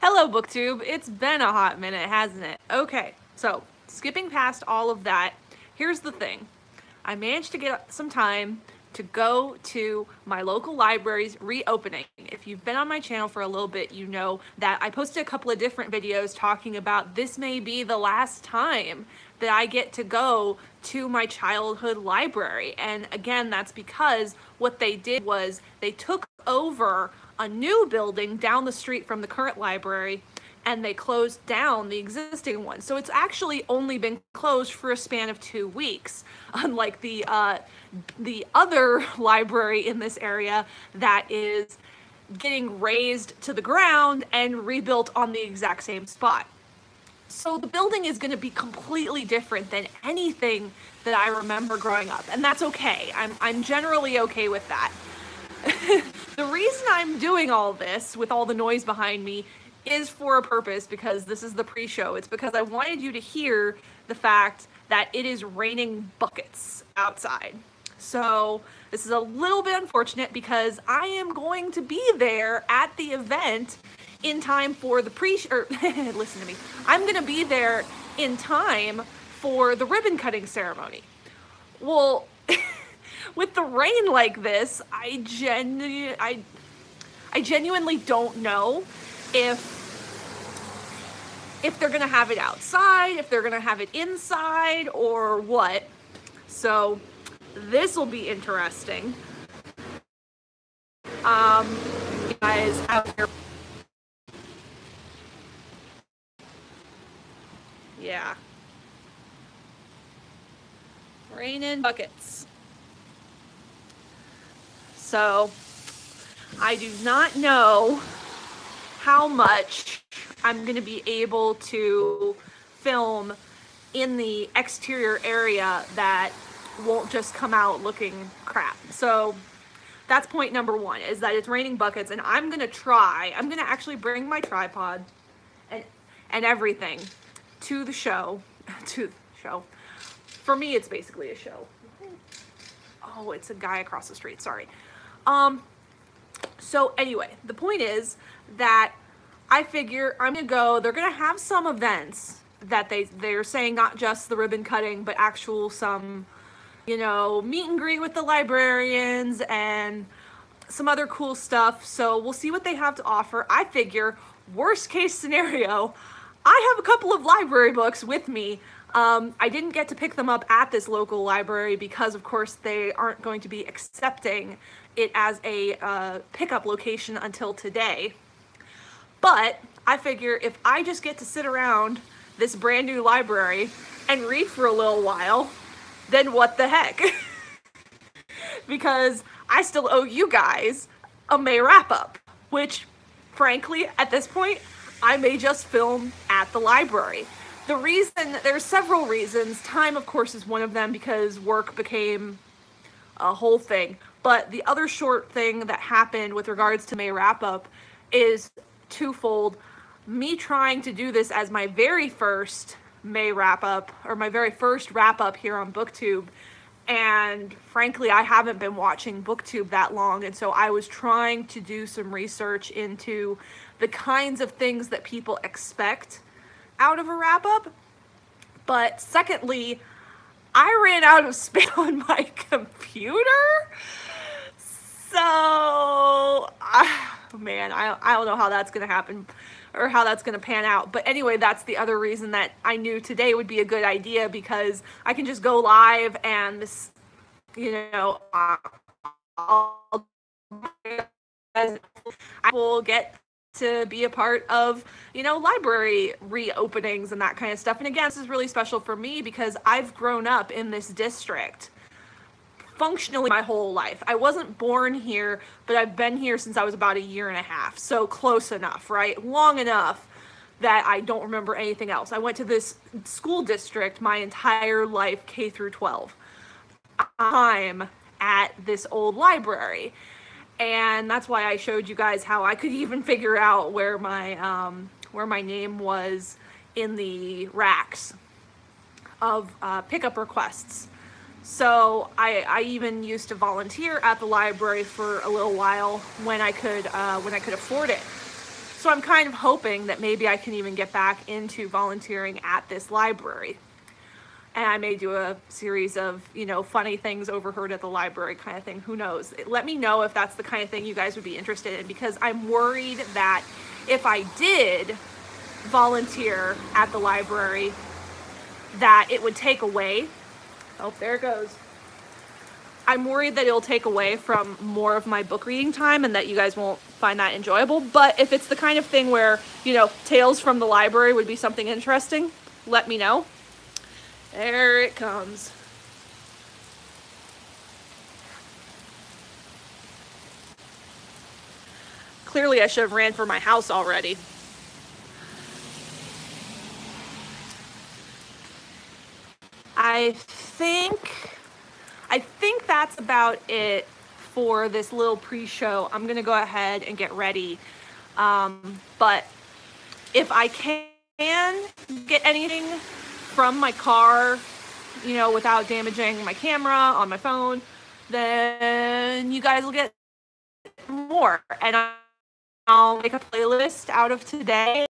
Hello, BookTube. It's been a hot minute, hasn't it? Okay, so skipping past all of that, here's the thing. I managed to get some time to go to my local library's reopening. If you've been on my channel for a little bit, you know that I posted a couple of different videos talking about this may be the last time that I get to go to my childhood library. And again, that's because what they did was they took over a new building down the street from the current library and they closed down the existing one. So it's actually only been closed for a span of 2 weeks, unlike the other library in this area that is getting razed to the ground and rebuilt on the exact same spot. So the building is going to be completely different than anything that I remember growing up, and that's okay. I'm generally okay with that. The reason I'm doing all this with all the noise behind me is for a purpose, because this is the pre-show. It's because I wanted you to hear the fact that it is raining buckets outside. So this is a little bit unfortunate because I am going to be there at the event in time for the listen to me. I'm going to be there in time for the ribbon cutting ceremony. Well, with the rain like this, I genuinely don't know if they're gonna have it outside, if they're gonna have it inside, or what. So this will be interesting. You guys out here. Yeah. Rain in buckets. So I do not know how much I'm going to be able to film in the exterior area that won't just come out looking crap. So that's point number one, is that it's raining buckets, and I'm going to actually bring my tripod and everything to the show. For me, it's basically a show. Oh, it's a guy across the street, sorry. So anyway, the point is that I figure I'm gonna go, they're gonna have some events that they're saying, not just the ribbon cutting, but actual some, you know, meet and greet with the librarians and some other cool stuff. So we'll see what they have to offer. I figure, worst case scenario, I have a couple of library books with me. I didn't get to pick them up at this local library because, of course, they aren't going to be accepting it as a pickup location until today. But I figure if I just get to sit around this brand new library and read for a little while, then what the heck? Because I still owe you guys a May wrap-up, which, frankly, at this point, I may just film at the library. There's several reasons. Time, of course, is one of them because work became a whole thing. But the other short thing that happened with regards to May wrap-up is twofold. Me trying to do this as my very first May wrap-up, or my very first wrap-up here on BookTube, and frankly, I haven't been watching BookTube that long, and so I was trying to do some research into the kinds of things that people expect out of a wrap-up. But secondly, I ran out of space on my computer, so man, I don't know how that's gonna happen or how that's gonna pan out. But anyway, that's the other reason that I knew today would be a good idea, because I can just go live and this, you know, I will get to be a part of, you know, library reopenings and that kind of stuff. And again, this is really special for me because I've grown up in this district functionally my whole life. I wasn't born here, but I've been here since I was about 1.5 years. So close enough, right? Long enough that I don't remember anything else. I went to this school district my entire life, K through 12. I'm at this old library. And that's why I showed you guys how I could even figure out where my name was in the racks of pickup requests. So I even used to volunteer at the library for a little while when I could afford it. So I'm kind of hoping that maybe I can even get back into volunteering at this library. And I may do a series of, funny things overheard at the library kind of thing. Who knows? Let me know if that's the kind of thing you guys would be interested in, because I'm worried that if I did volunteer at the library, that it would take away. Oh, there it goes. I'm worried that it'll take away from more of my book reading time and that you guys won't find that enjoyable. But if it's the kind of thing where, Tales from the Library would be something interesting, let me know. There it comes. Clearly I should have ran for my house already. I think that's about it for this little pre-show. I'm gonna go ahead and get ready. But if I can get anything from my car, without damaging my camera on my phone, then you guys will get more. And I'll make a playlist out of today